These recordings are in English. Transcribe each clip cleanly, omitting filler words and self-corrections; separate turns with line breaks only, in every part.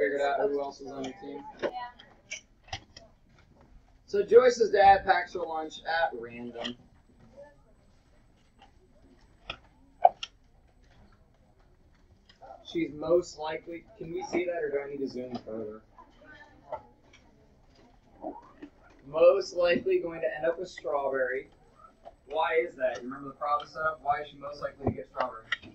figured out who else was on your team. So Joyce's dad packs her lunch at random. She's most likely, can we see that or do I need to zoom further? Most likely going to end up with strawberry. Why is that? You remember the problem setup? Why is she most likely to get strawberry?
Because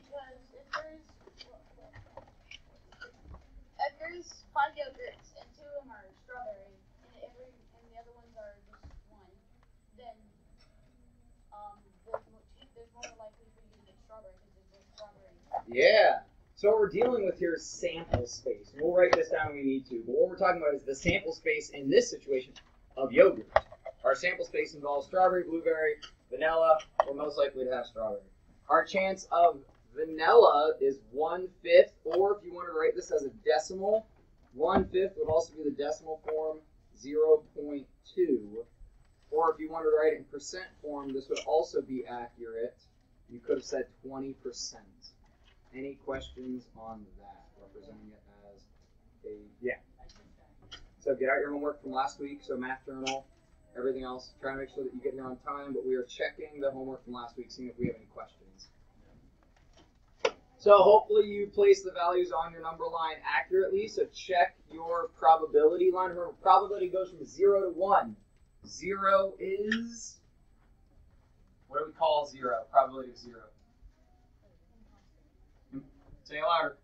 if there's 5 yogurts and 2 of them are strawberry and the other ones are just 1, then there's more likely for you to get strawberry because there's strawberry.
Yeah. So what we're dealing with here is sample space. And we'll write this down when we need to. But what we're talking about is the sample space in this situation of yogurt. Our sample space involves strawberry, blueberry, vanilla. We're most likely to have strawberry. Our chance of vanilla is 1/5, or if you want to write this as a decimal, 1/5 would also be the decimal form, 0.2. Or if you want to write it in percent form, this would also be accurate. You could have said 20%. Any questions on that? Representing it as a, yeah. So get out your homework from last week, so math journal, everything else. Try to make sure that you get here on time, but we are checking the homework from last week, seeing if we have any questions. So hopefully you place the values on your number line accurately, so check your probability line. Remember, probability goes from 0 to 1. 0 is, what do we call 0? Probability of 0. Say it louder.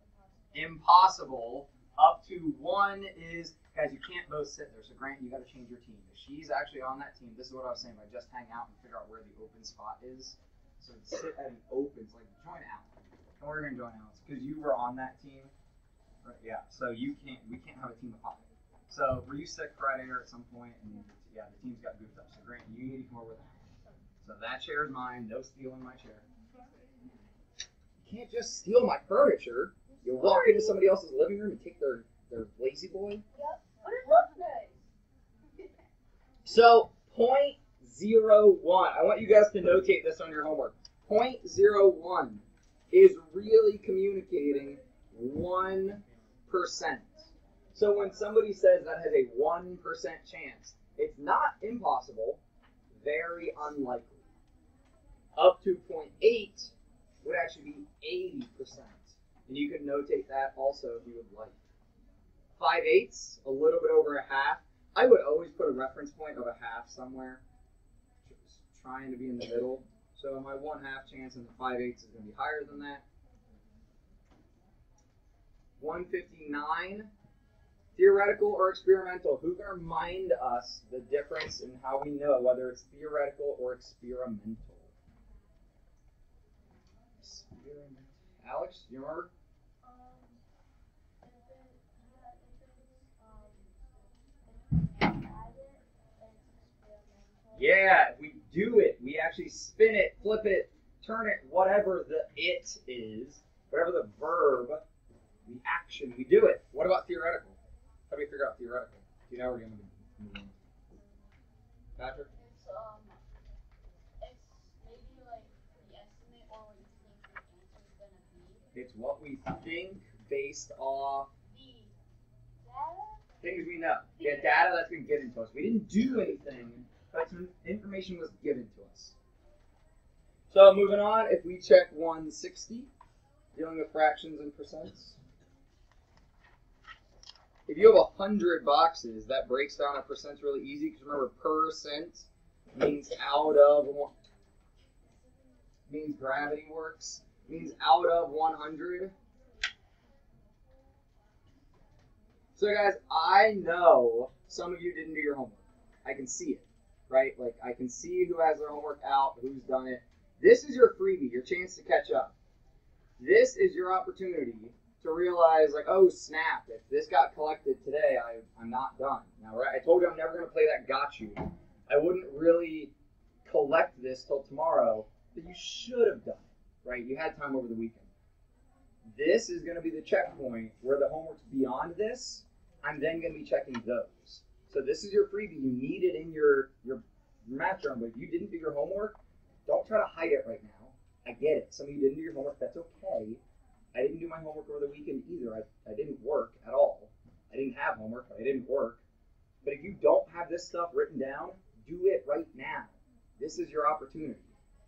Impossible. Up to 1 is, guys, you can't both sit there. So Grant, you got to change your team. If she's actually on that team, this is what I was saying. By just hang out and figure out where the open spot is. So sit at an open, like join out. And we're gonna join Alex because you were on that team. Right, yeah. So we can't have a team of 5. So were you sick Friday or at some point? And yeah, the team's got goofed up. So Grant, you need to come over there. So that chair is mine. No stealing my chair. You can't just steal my furniture. You walk into somebody else's living room and take their lazy boy.
Yep. But it looks nice.
So 0.01. I want you guys to notate this on your homework. 0.01 is really communicating 1%. So when somebody says that has a 1% chance, it's not impossible, very unlikely. Up to 0.8 would actually be 80%. And you can notate that also if you would like. 5/8, a little bit over a half. I would always put a reference point of a half somewhere, just trying to be in the middle. So my 1/2 chance in the 5/8 is going to be higher than that. 159, theoretical or experimental. Who can remind us the difference in how we know whether it's theoretical or experimental? Alex, do you remember? Yeah, if we do it, we actually spin it, flip it, turn it, whatever the it is, whatever the verb, the action, we do it. What about theoretical? How do we figure out theoretical? Do you know we're going to move on? Patrick?
It's maybe like the estimate or what you think the answer is going to be.
It's what we think based off
The data?
things we know. Yeah, data that's been given to us. We didn't do anything, but some information was given to us. So moving on, if we check 160, dealing with fractions and percents. If you have 100 boxes, that breaks down a percent really easy, because remember, percent means out of, means gravity works, means out of 100. So guys, I know some of you didn't do your homework. I can see it, right? Like, I can see who has their homework out, who's done it. This is your freebie, your chance to catch up. This is your opportunity to realize, like, oh, snap, if this got collected today, I'm not done. Now, right, I told you I'm never going to play that got you. I wouldn't really collect this till tomorrow, but you should have done it, right? You had time over the weekend. This is going to be the checkpoint where the homework's beyond this. I'm then going to be checking those. So this is your freebie. You need it in your math journal, but if you didn't do your homework, don't try to hide it right now. I get it. Some of you didn't do your homework. That's okay. I didn't do my homework over the weekend either. I didn't work at all. I didn't have homework, but I didn't work. But if you don't have this stuff written down, do it right now. This is your opportunity.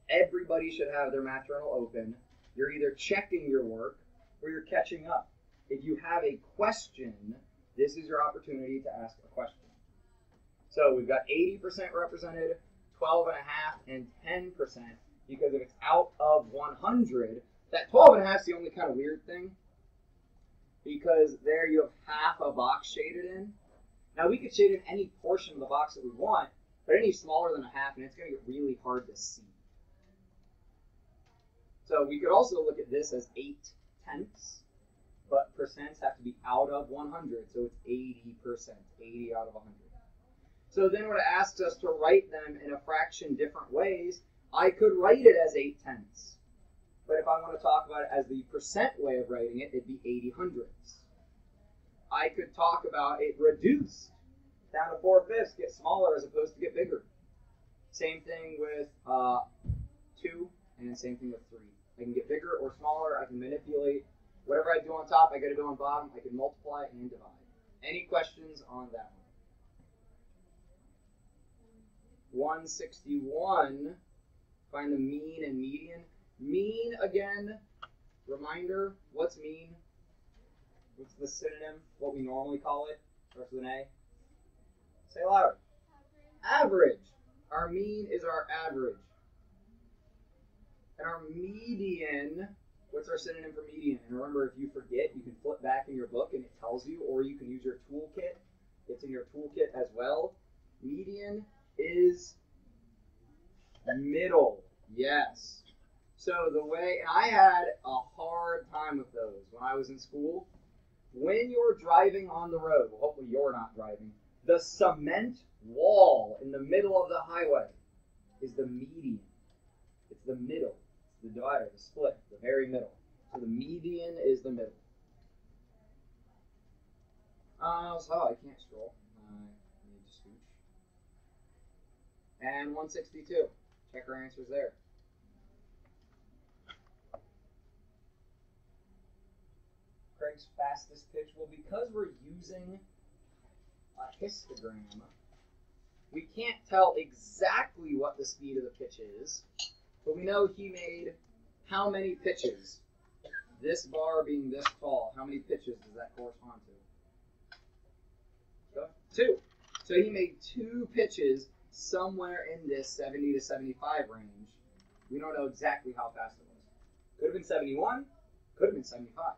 Everybody should have their math journal open. You're either checking your work or you're catching up. If you have a question, this is your opportunity to ask a question. So we've got 80% represented, 12.5, and 10%, because if it's out of 100, that 12.5 is the only kind of weird thing, because there you have half a box shaded in. Now we could shade in any portion of the box that we want, but any smaller than a half, and it's going to get really hard to see. So we could also look at this as 8/10, but percents have to be out of 100, so it's 80%, 80 out of 100. So then when it asks us to write them in a fraction different ways, I could write it as 8/10. But if I want to talk about it as the percent way of writing it, it'd be 80/100. I could talk about it reduced down to 4/5, get smaller as opposed to get bigger. Same thing with 2, and same thing with 3. I can get bigger or smaller. I can manipulate. Whatever I do on top, I got to do on bottom. I can multiply and divide. Any questions on that one? 161, find the mean and median. Mean, again, reminder, what's mean? What's the synonym? What we normally call it? Starts with an A. Say it louder. Average. Our mean is our average. And our median, what's our synonym for median? And remember, if you forget, you can flip back in your book and it tells you, or you can use your toolkit. It's in your toolkit as well. Median is middle. Yes. So the way, and I had a hard time with those when I was in school. When you're driving on the road, well, hopefully you're not driving, the cement wall in the middle of the highway is the median. It's the middle. It's the divider, the split, the very middle. So the median is the middle. So I can't scroll. I need to scooch. And 162. Check our answers there. Craig's fastest pitch. Well, because we're using a histogram, we can't tell exactly what the speed of the pitch is, but we know he made how many pitches? This bar being this tall, how many pitches does that correspond to? 2. So he made 2 pitches somewhere in this 70 to 75 range. We don't know exactly how fast it was. Could have been 71, could have been 75.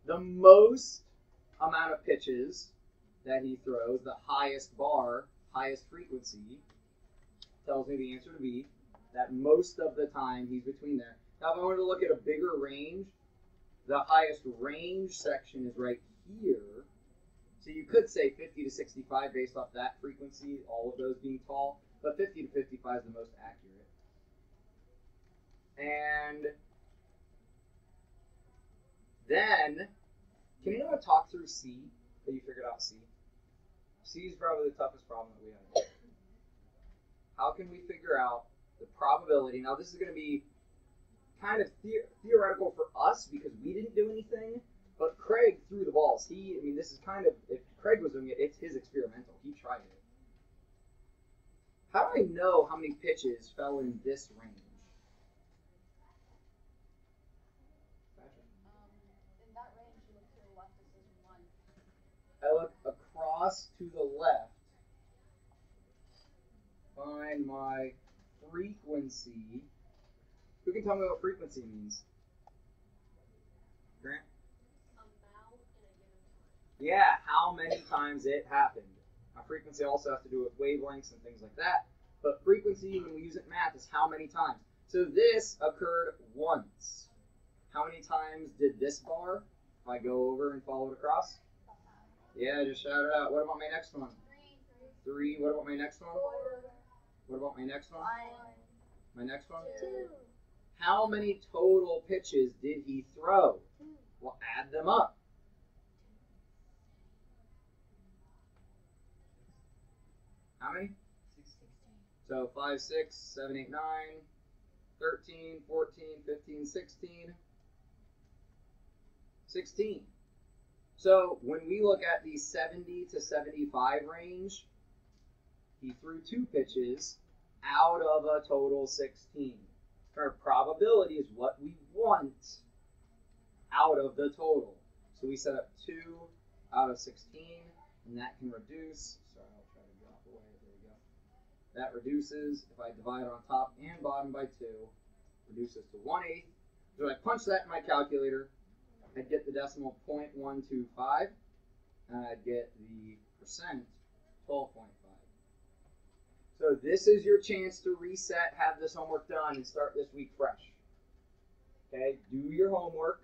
The most amount of pitches that he throws, the highest bar, highest frequency, tells me the answer to be that most of the time he's between there. Now, if I wanted to look at a bigger range, the highest range section is right here. So you could say 50 to 65 based off that frequency, all of those being tall, but 50 to 55 is the most accurate. And then, can anyone talk through C? That you figured out C? C is probably the toughest problem that we have. How can we figure out the probability? Now, this is going to be kind of theoretical for us because we didn't do anything, but Craig threw the balls. I mean, this is kind of, if Craig was doing it, it's his experimental. He tried it. How do I know how many pitches fell in this range?
In that range, you look to the left, it says 1.
I look across to the left, find my frequency. Who can tell me what frequency means? Grant?
Amount in a given time.
Yeah, how many times it happened. Now, frequency also has to do with wavelengths and things like that. But frequency, when we use it in math, is how many times. So this occurred once. How many times did this bar, if I go over and follow it across? Yeah, just shout it out. What about my next one? 3. What about my next one?
4.
What about my next one?
1.
My next one?
2.
How many total pitches did he throw? Well, add them up. How many?
16.
So 5, 6, 7, 8, 9, 13, 14, 15, 16. 16. So when we look at the 70 to 75 range, he threw 2 pitches out of a total 16. Our probability is what we want out of the total. So we set up 2 out of 16, and that can reduce. Sorry, I'll try to drop away. There we go. That reduces, if I divide on top and bottom by 2, reduces to 1/8. So I punch that in my calculator, I'd get the decimal 0.125, and I'd get the percent 12.5. So this is your chance to reset, have this homework done, and start this week fresh. Okay, do your homework.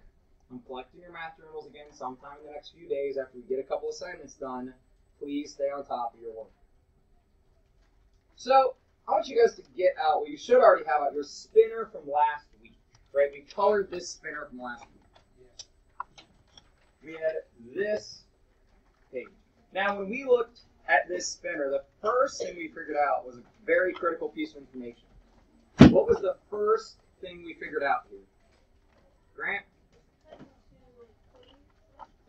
I'm collecting your math journals again sometime in the next few days after we get a couple assignments done. Please stay on top of your work. So I want you guys to get out, well, you should already have out your spinner from last week, right? We colored this spinner from last week. We had this page. Now, when we looked at this spinner, the first thing we figured out was a very critical piece of information. What was the first thing we figured out here? Grant?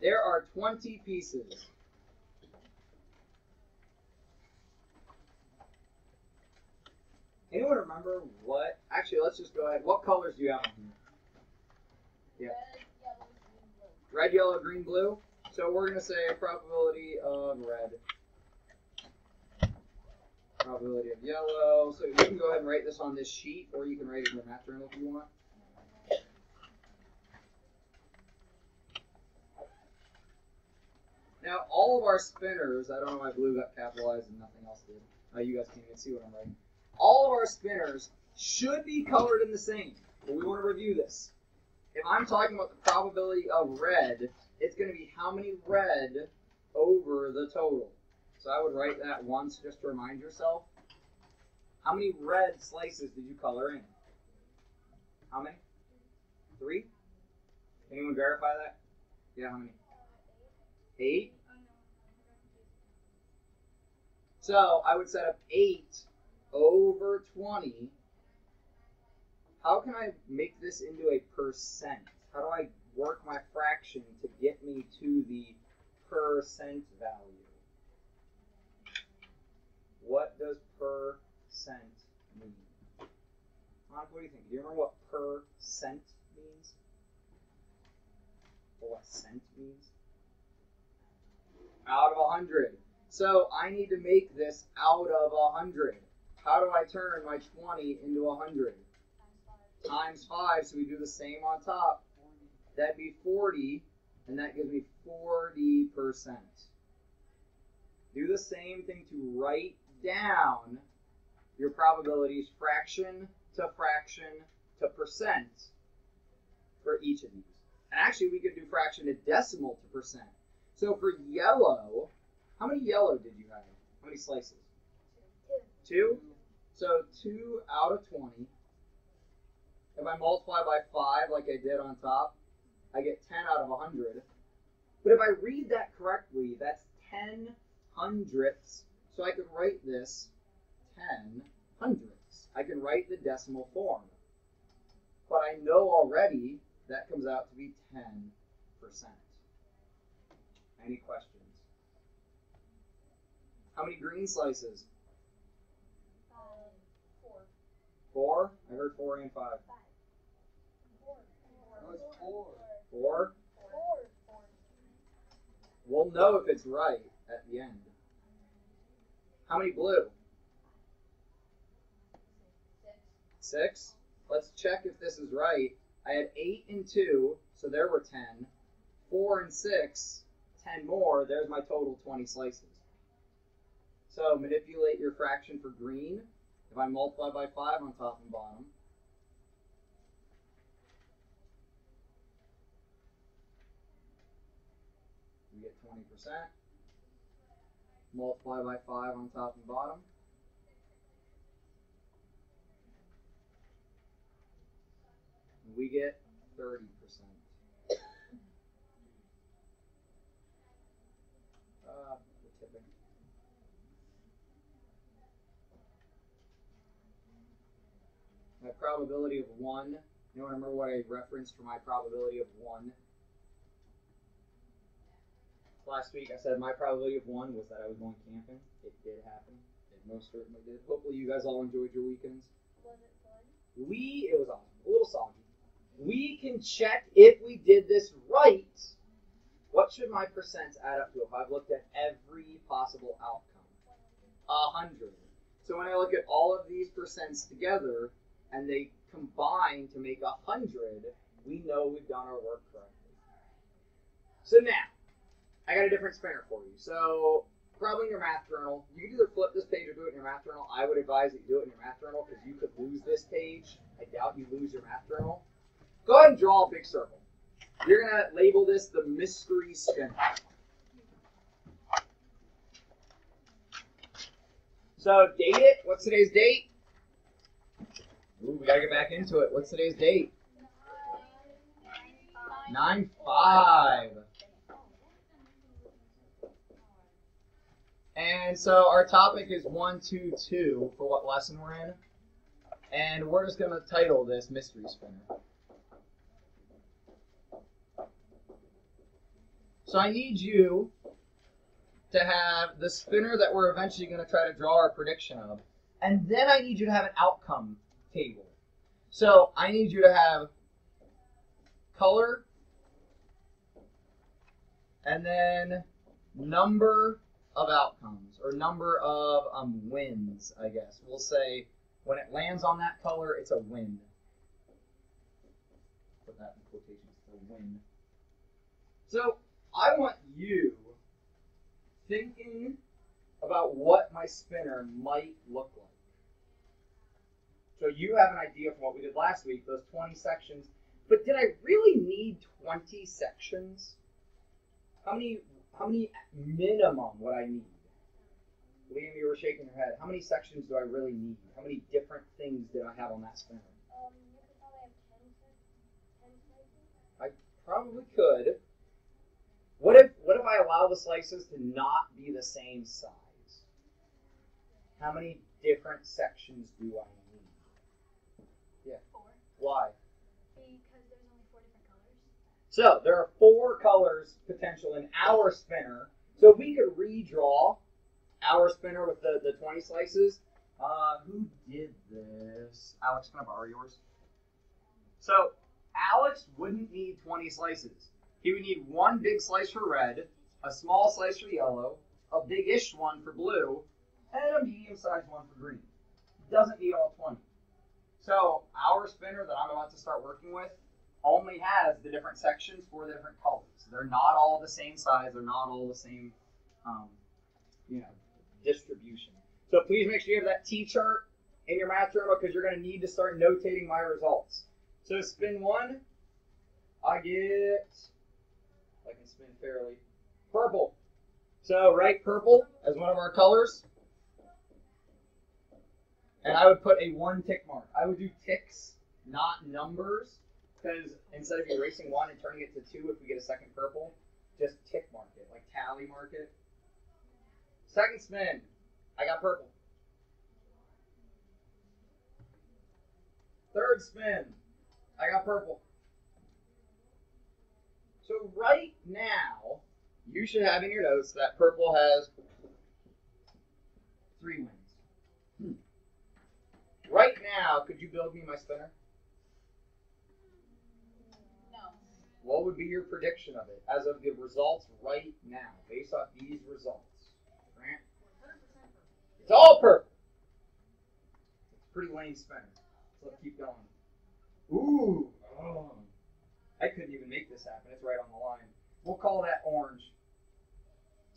There are 20 pieces. Anyone remember what? Actually, let's just go ahead. What colors do you have on here? Yeah. Red, yellow, green, blue. So we're going to say probability of red. Probability of yellow. So you can go ahead and write this on this sheet, or you can write it in your math journal if you want. Now, all of our spinners, I don't know why blue got capitalized and nothing else did. You guys can't even see what I'm writing. All of our spinners should be colored in the same. But we want to review this. If I'm talking about the probability of red, it's going to be how many red over the total. So I would write that once just to remind yourself. How many red slices did you color in? How many? 3? Anyone verify that? Yeah, how many? 8? So I would set up 8 over 20. How can I make this into a percent? How do I work my fraction to get me to the percent value? What does percent mean? Monica, what do you think? Do you remember what percent means? Or what cent means? Out of 100. So I need to make this out of 100. How do I turn my 20 into 100? Times 5, so we do the same on top. That'd be 40, and that gives me 40%. Do the same thing to write down your probabilities fraction to percent for each of these. And actually, we could do fraction to decimal to percent. So for yellow, how many yellow did you have? How many slices? 2? So 2 out of 20. If I multiply by 5 like I did on top, I get 10 out of 100. But if I read that correctly, that's 10 hundredths. So I can write this 10 hundredths. I can write the decimal form. But I know already that comes out to be 10%. Any questions? How many green slices?
4.
4? I heard 4 and 5.
4.
4? We'll know if it's right at the end. How many blue? 6? Let's check if this is right. I had 8 and 2, so there were 10. 4 and 6, 10 more. There's my total 20 slices. So manipulate your fraction for green. If I multiply by 5 on top and bottom, we get 20%. Multiply by 5 on top and bottom. We get 30%. We're tipping. My probability of 1. Anyone remember what I referenced for my probability of 1? last week, I said my probability of 1 was that I was going camping. It did happen. It most certainly did. Hopefully you guys all enjoyed your weekends.
Was it fun?
It was awesome. A little soggy. We can check if we did this right. What should my percents add up to if I've looked at every possible outcome? 100. So when I look at all of these percents together and they combine to make 100, we know we've done our work correctly. So now, I got a different spinner for you. So probably in your math journal, you can either flip this page or do it in your math journal. I would advise that you do it in your math journal because you could lose this page. I doubt you lose your math journal. Go ahead and draw a big circle. You're going to label this the mystery spinner. So date it. What's today's date? Ooh, we got to get back into it. What's today's date? 9/5. And so our topic is 122 for what lesson we're in. And we're just going to title this Mystery Spinner. So I need you to have the spinner that we're eventually going to try to draw our prediction of. And then I need you to have an outcome table. So I need you to have color and then number of outcomes, or number of wins, I guess. We'll say when it lands on that color, it's a win. Put that in quotations, a win. So I want you thinking about what my spinner might look like. So you have an idea from what we did last week, those 20 sections. But did I really need 20 sections? How many minimum would I need? Liam, you were shaking your head. How many sections do I really need? How many different things did I have on that spinner?
You could probably have 10 slices.
I probably could. What if I allow the slices to not be the same size? How many different sections do I need? Yeah.
4.
Why?
Because there's only 4 different colors.
So there are 4 colors potential in our spinner. So if we could redraw our spinner with the 20 slices. Who did this? Alex, can I borrow yours? So Alex wouldn't need 20 slices. He would need 1 big slice for red, a small slice for yellow, a big-ish one for blue, and a medium-sized one for green. He doesn't need all 20. So our spinner that I'm about to start working with only has the different sections for the different colors. They're not all the same size. They're not all the same, distribution. So please make sure you have that T-chart in your math journal because you're going to need to start notating my results. So spin 1, I get, I can spin fairly, purple. So write purple as one of our colors. And I would put a 1 tick mark. I would do ticks, not numbers, because instead of erasing 1 and turning it to 2 if we get a second purple, just tick mark it, like tally mark it. Second spin, I got purple. Third spin, I got purple. So right now, you should have in your notes that purple has 3 wins. Right now, could you build me my spinner?
No.
What would be your prediction of it as of the results right now, based off these results? Grant?
100% purple.
It's all purple. It's a pretty lame spinner. So let's keep going. Ooh. Oh. I couldn't even make this happen. It's right on the line. We'll call that orange.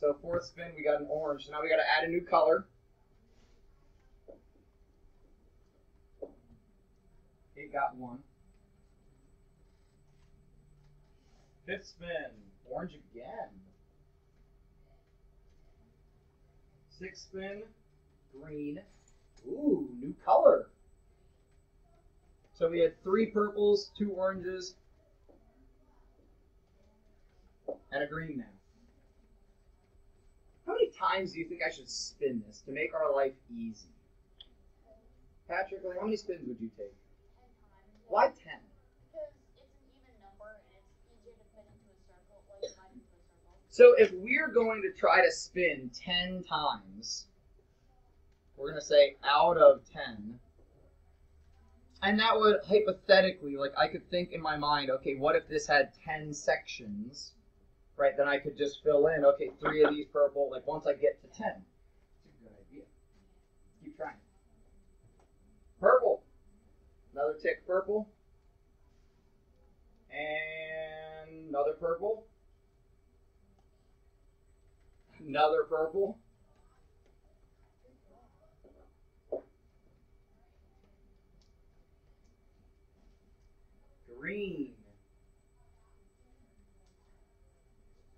So 4th spin, we got an orange. So now we got to add a new color. It got 1. 5th spin, orange again. 6th spin, green. Ooh, new color. So we had 3 purples, 2 oranges, and a green now. How many times do you think I should spin this to make our life easy? Patrick, how many spins would you take?
10 times.
Why 10?
Because it's an even number and it's easier to fit into a circle, like mine into a circle.
So if we're going to try to spin 10 times, we're going to say out of 10. And that would hypothetically, like I could think in my mind, okay, what if this had 10 sections, right? Then I could just fill in, okay, 3 of these purple, like once I get to 10. It's a good idea. Keep trying. Purple. Another tick purple. And another purple. Another purple. Green.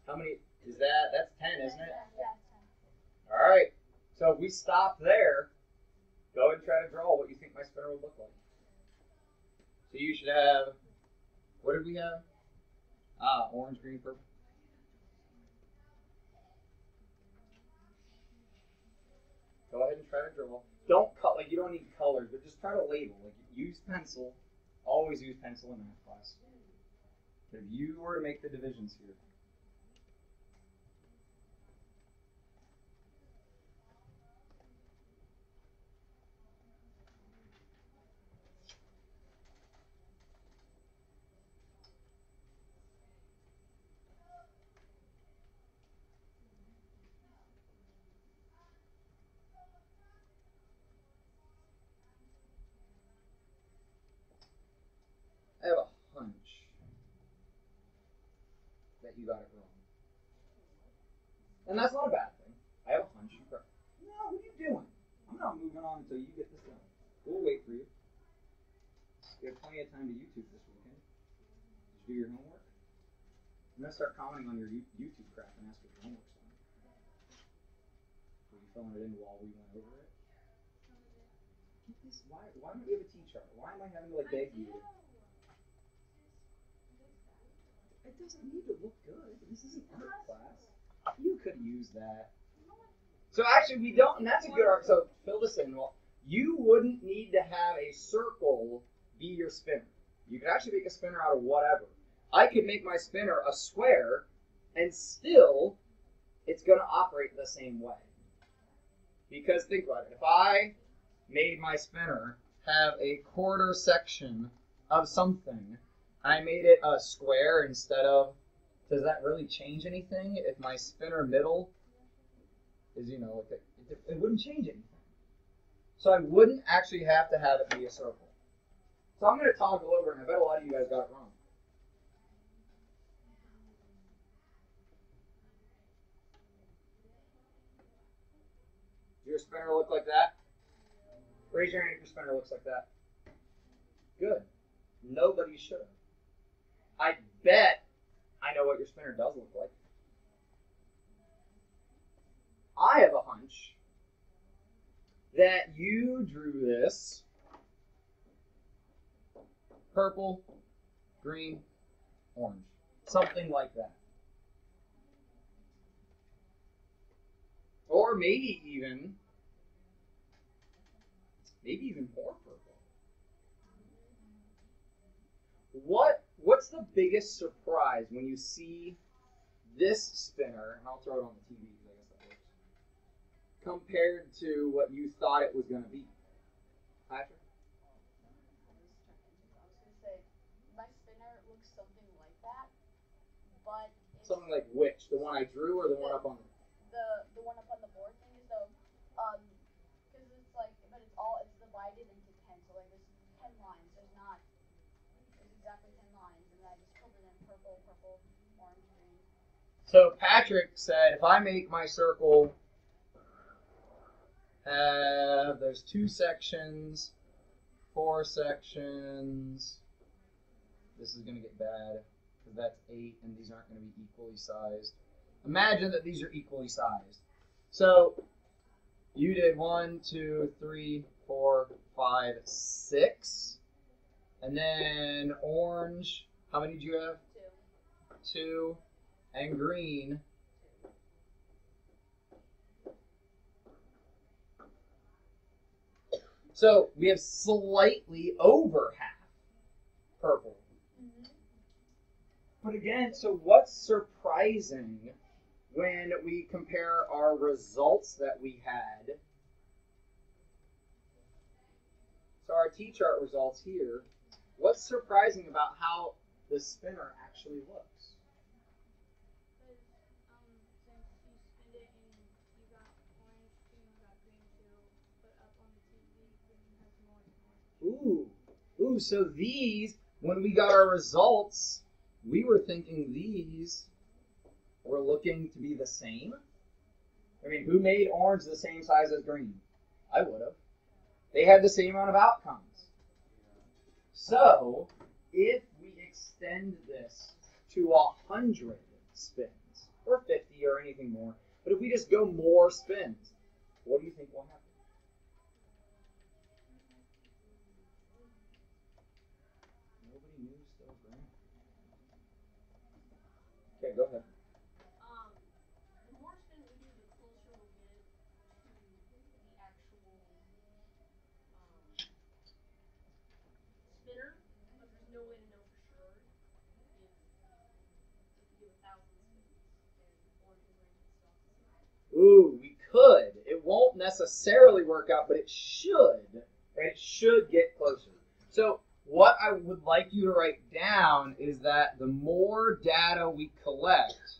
How many is that? That's 10, isn't it?
Yeah, 10.
All right. So if we stop there, go ahead and try to draw what you think my spinner would look like. So you should have, what did we have? Orange, green, purple. Go ahead and try to draw. Don't cut, like you don't need colors, but just try to label. Like use pencil. Always use pencil in math class. But if you were to make the divisions here, I have a hunch that you got it wrong. And that's not a bad thing. I have a hunch you got. No, what are you doing? I'm not moving on until you get this done. We'll wait for you. You have plenty of time to YouTube this weekend. Did you do your homework? I'm going to start commenting on your YouTube crap and ask if your homework's done. Were you filling it in while we went over it? Get this. Why don't we have a T-chart? Why am I having to like beg you? It doesn't need to look good. This isn't art class. You could use that. So actually, we don't, and that's a good art. So fill this in. Well, you wouldn't need to have a circle be your spinner. You could actually make a spinner out of whatever. I could make my spinner a square, and still, it's going to operate the same way. Because think about it. If I made my spinner have a quarter section of something, I made it a square instead of, does that really change anything? If my spinner middle is, you know, like it wouldn't change anything. So I wouldn't actually have to have it be a circle. So I'm going to toggle over, and I bet a lot of you guys got it wrong. Does your spinner look like that? Raise your hand if your spinner looks like that. Good. Nobody should have. I bet I know what your spinner does look like. I have a hunch that you drew this purple, green, orange. Something like that. Or maybe even more purple. What's the biggest surprise when you see this spinner, and I'll throw it on the TV because I guess that works, compared to what you thought it was going to be? Patrick?
I was going to say, my spinner looks something like that, but it's
Something like which? The one I drew or the one up on
the one up on the board thing is because it's like, but it's divided into 10, so like there's 10 lines. There's exactly 10 lines, and I just filled it in purple, orange, green.
So Patrick said, if I make my circle have, there's 2 sections, 4 sections, this is going to get bad, because that's 8, and these aren't going to be equally sized. Imagine that these are equally sized. So you did 1, 2, 3, 4, 5, 6. And then orange, how many did you have?
2.
2. And green, 2. So we have slightly over half purple.
Mm-hmm.
But again, so what's surprising when we compare our results that we had. So our T-chart results here, what's surprising about how the spinner actually looks? Ooh, so these, when we got our results, we were thinking these were looking to be the same. I mean, who made orange the same size as green? I would have. They had the same amount of outcomes. So, if we extend this to 100 spins, or 50 or anything more, but if we just go more spins, what do you think will happen? Nobody knew still green. Okay, go ahead.
The more spins we do, the closer we'll get to the actual spinner, but there's no way to know for sure if you do 1,000 spins and orange and green is still the same.
Ooh, we could. It won't necessarily work out, but it should. Right? It should get closer. So what I would like you to write down is that the more data we collect,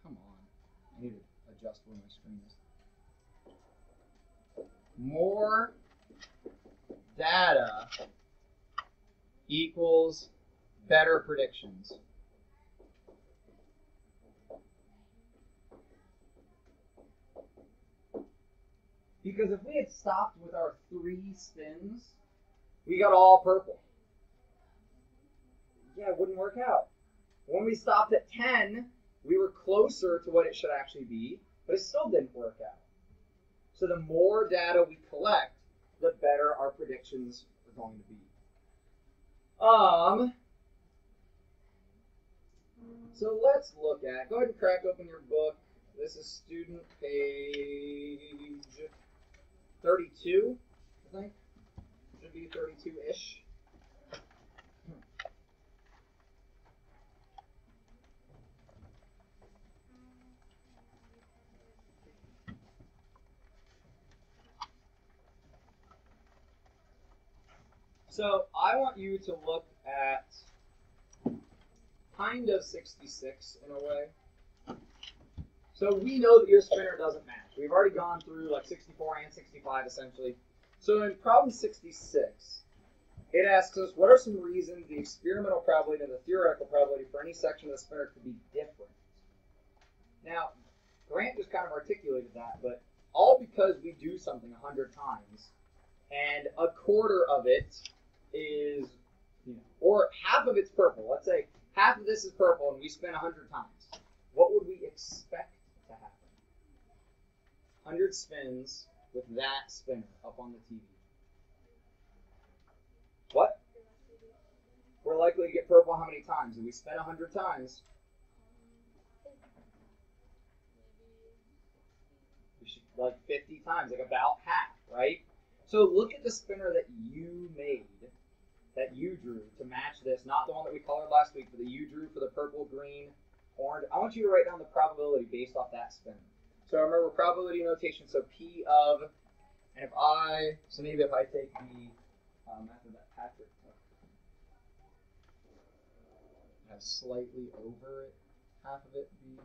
come on, I need to adjust where my screen is. More data equals better predictions. Because if we had stopped with our 3 spins, we got all purple. Yeah, it wouldn't work out. When we stopped at 10, we were closer to what it should actually be, but it still didn't work out. So the more data we collect, the better our predictions are going to be. So let's look at, go ahead and crack open your book. This is student page 32, I think. Should be 32-ish. So I want you to look at kind of 66 in a way. So we know that your spinner doesn't match. We've already gone through like 64 and 65 essentially. So in problem 66, it asks us, what are some reasons the experimental probability and the theoretical probability for any section of the spinner could be different? Now, Grant just kind of articulated that, but all because we do something 100 times, and a quarter of it is, or half of it's purple. Let's say half of this is purple and we spin 100 times. What would we expect to happen? 100 spins with that spinner up on the TV. What? We're likely to get purple how many times? If we spin 100 times, we should like 50 times, like about half, right? So look at the spinner that you made, that you drew to match this, not the one that we colored last week, but that you drew for the purple, green, orange. I want you to write down the probability based off that spinner. So remember probability notation, so P of, and so maybe if I take the method that Patrick took, have slightly over it, half of it be,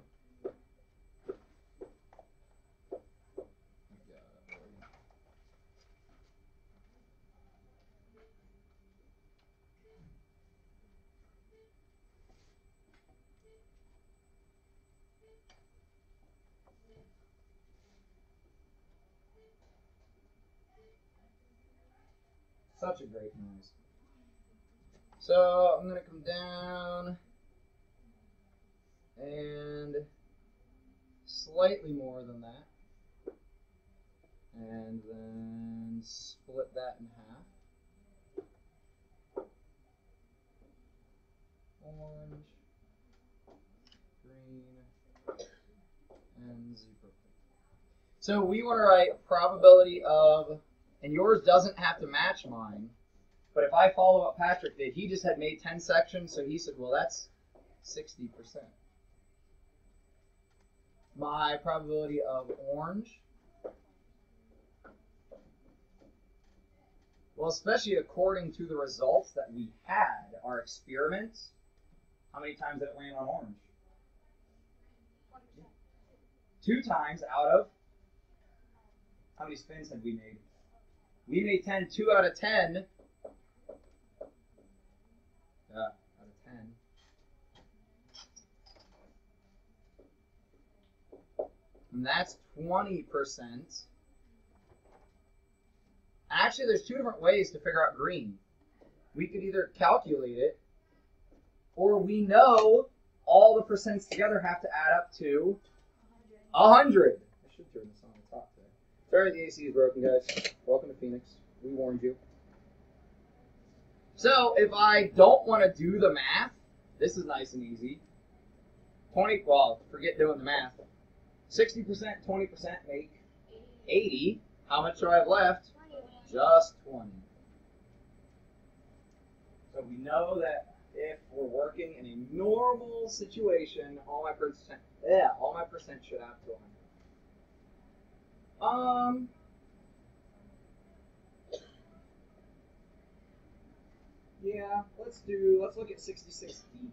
such a great noise. So I'm going to come down and slightly more than that, and then split that in half. Orange, green, and 0. So we want to write probability of, and yours doesn't have to match mine, but if I follow what Patrick did, he just had made 10 sections, so he said, well, that's 60%. my probability of orange? Well, especially according to the results that we had, our experiments, how many times did it land on orange? 2 times out of, how many spins had we made? We made 10, 2 out of 10. Out of 10. And that's 20%. Actually, there's 2 different ways to figure out green. We could either calculate it, or we know all the percents together have to add up to 100. I should turn this on the top there. Sorry the AC is broken, guys. Welcome to Phoenix. We warned you. So if I don't want to do the math, this is nice and easy. 20, well, forget doing the math. 60%, 20% make 80. How much do I have left? Just 20. So we know that if we're working in a normal situation, all my percent should add to 100. Yeah, let's look at 66D.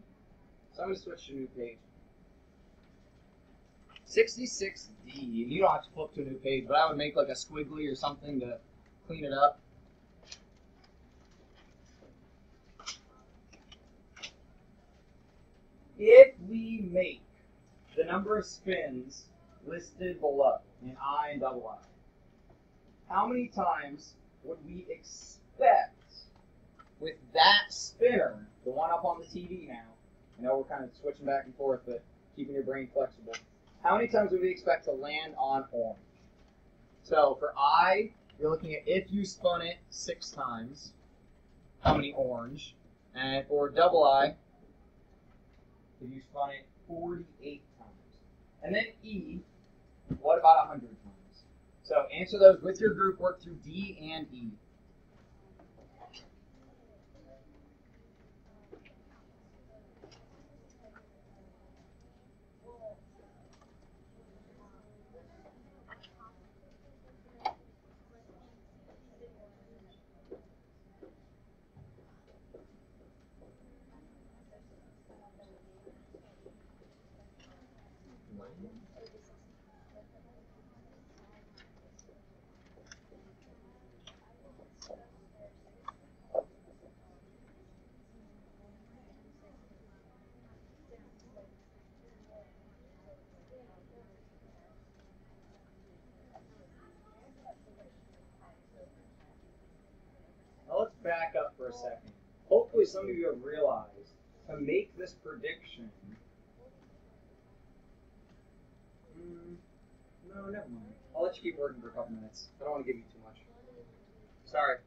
So I'm going to switch to a new page. 66D, you don't have to flip to a new page, but I would make like a squiggly or something to clean it up. If we make the number of spins listed below in I and double I, how many times would we expect with that spinner, the one up on the TV now? I know we're kind of switching back and forth, but keeping your brain flexible. How many times would we expect to land on orange? So for I, you're looking at if you spun it 6 times, how many orange? And for double I, if you spun it 48 times. And then E, what about 100 times? So answer those with your group, work through D and E. Now let's back up for a second. Hopefully some of you have realized to make this prediction. No, never mind. I'll let you keep working for a couple minutes. I don't want to give you too much. Sorry.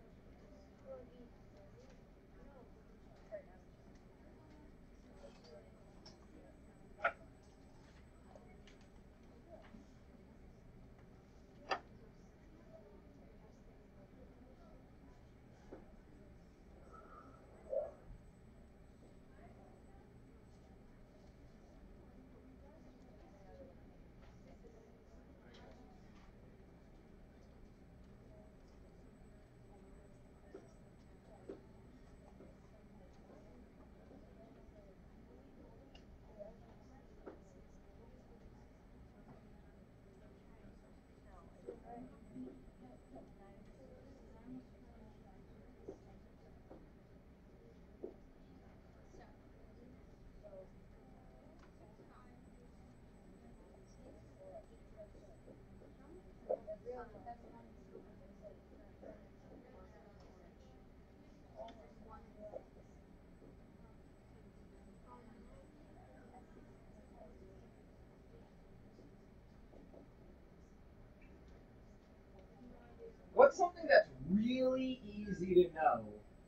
What's something that's really easy to know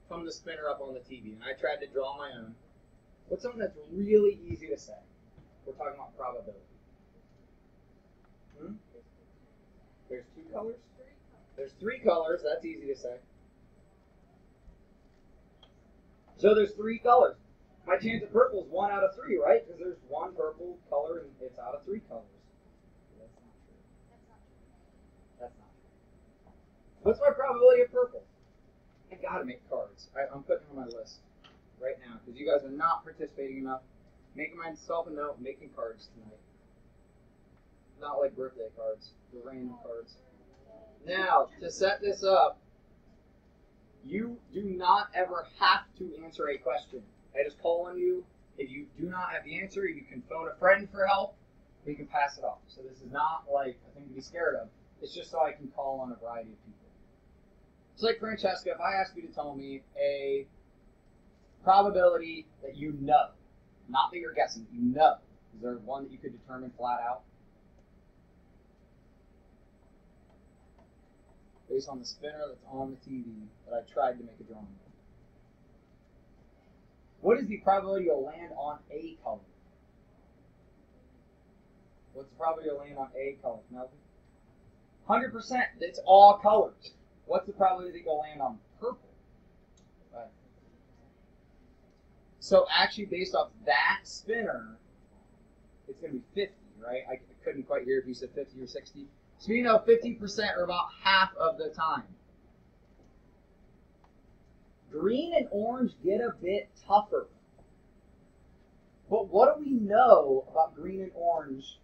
from the spinner up on the TV? And I tried to draw my own. What's something that's really easy to say? We're talking about probability. There's 2 colors? There's 3 colors. That's easy to say. So there's 3 colors. My chance of purple is 1 out of 3, right? Because there's 1 purple color and it's out of 3 colors. What's my probability of purple? I gotta make cards. I'm putting them on my list right now because you guys are not participating enough. Making myself a note, making cards tonight. Not like birthday cards, the random cards. Now, to set this up, you do not ever have to answer a question. I just call on you. If you do not have the answer, you can phone a friend for help. We can pass it off. So this is not like a thing to be scared of. It's just so I can call on a variety of people. It's like Francesca, if I ask you to tell me a probability that you know, not that you're guessing, you know, is there one that you could determine flat out? Based on the spinner that's on the TV that I tried to make a drawing of. What is the probability you'll land on a color? What's the probability you'll land on a color? Melvin? 100%. It's all colors. What's the probability that you'll land on purple? Right. So actually, based off that spinner, it's going to be 50, right? I couldn't quite hear if you said 50 or 60. So you know 50% or about half of the time. Green and orange get a bit tougher. But what do we know about green and orange?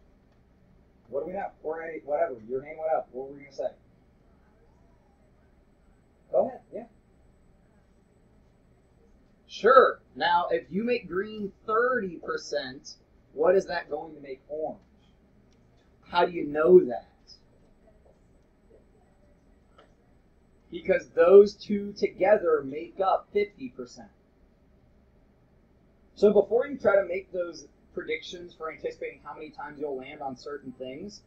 What do we know? Or whatever. Your hand went up. What were we going to say? Go ahead. Yeah. Sure. Now, if you make green 30%, what is that going to make orange? How do you know that? Because those two together make up 50%. So before you try to make those predictions for anticipating how many times you'll land on certain things,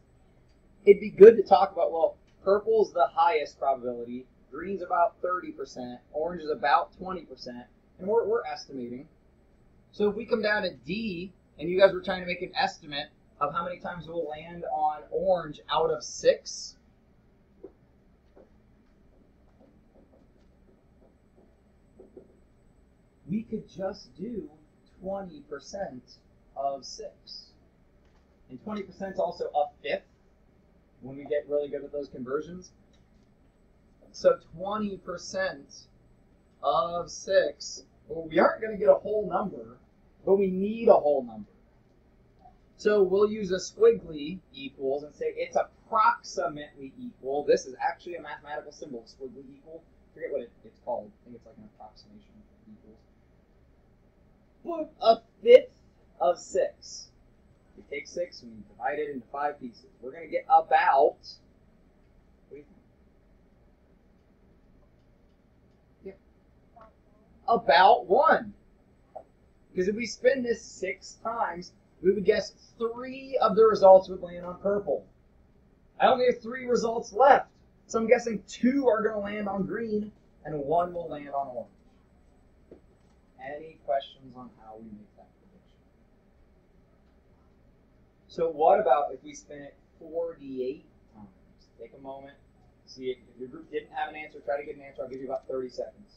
it'd be good to talk about, well, purple's the highest probability, green's about 30%, orange is about 20%, and we're estimating. So if we come down to D, and you guys were trying to make an estimate of how many times we'll land on orange out of 6, we could just do 20% of 6. And 20% is also a fifth when we get really good at those conversions. So 20% of 6, well, we aren't going to get a whole number, but we need a whole number. So we'll use a squiggly equals and say it's approximately equal. This is actually a mathematical symbol, squiggly equal. I forget what it's called. I think it's like an approximation of equals. But a fifth of 6. We take 6 and we divide it into 5 pieces. We're going to get about, what do you think? Yeah. About 1. Because if we spin this 6 times, we would guess 3 of the results would land on purple. I only have 3 results left. So I'm guessing 2 are going to land on green and 1 will land on orange. Any questions on how we make that prediction? So what about if we spin it 48 times? Take a moment. See if your group didn't have an answer, try to get an answer. I'll give you about 30 seconds.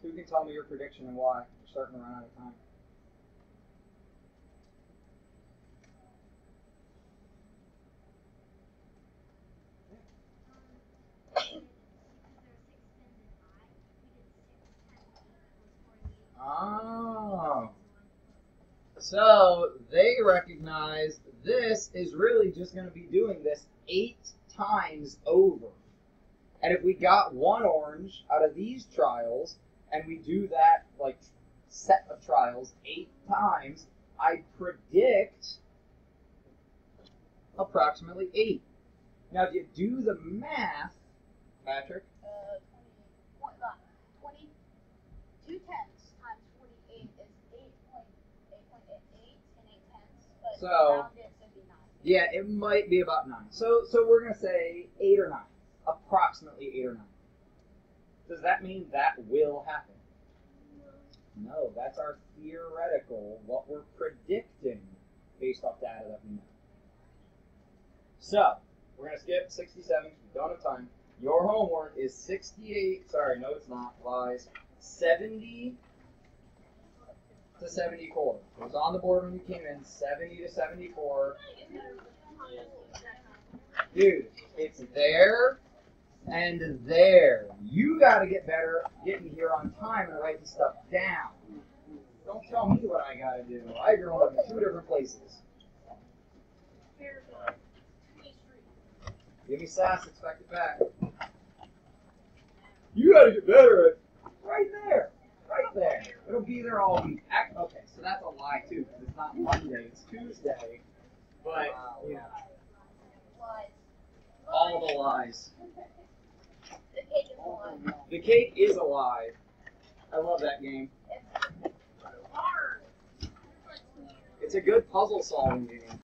Who can tell me your prediction and why? We're starting to run out of time. Oh. So they recognize this is really just going to be doing this 8 times over. And if we got 1 orange out of these trials, and we do that like set of trials 8 times, I predict approximately 8. Now, if you do the math, Patrick?
22 tenths times 48 is But
So-
around it should be 9.
Yeah, it might be about 9. So we're gonna say 8 or 9, approximately 8 or 9. Does that mean that will happen? No, that's our theoretical, what we're predicting based off data that we know. So we're gonna skip 67 because we don't have time. Your homework is 68. Sorry, no, it's not. Lies. 70 to 74. It was on the board when you came in. 70 to 74. Dude, it's there and there. You got to get better getting here on time and writing stuff down. Don't tell me what I got to do. I have your homework in 2 different places. Give me sass, expect it back. You got to get better at right there. Right there. It'll be there all week. Okay, so that's a lie too, because it's not Monday, it's Tuesday. But, you know,
Lies.
all the lies.
The cake is a lie.
The cake is a lie. I love that game.
It's hard.
It's a good puzzle solving game.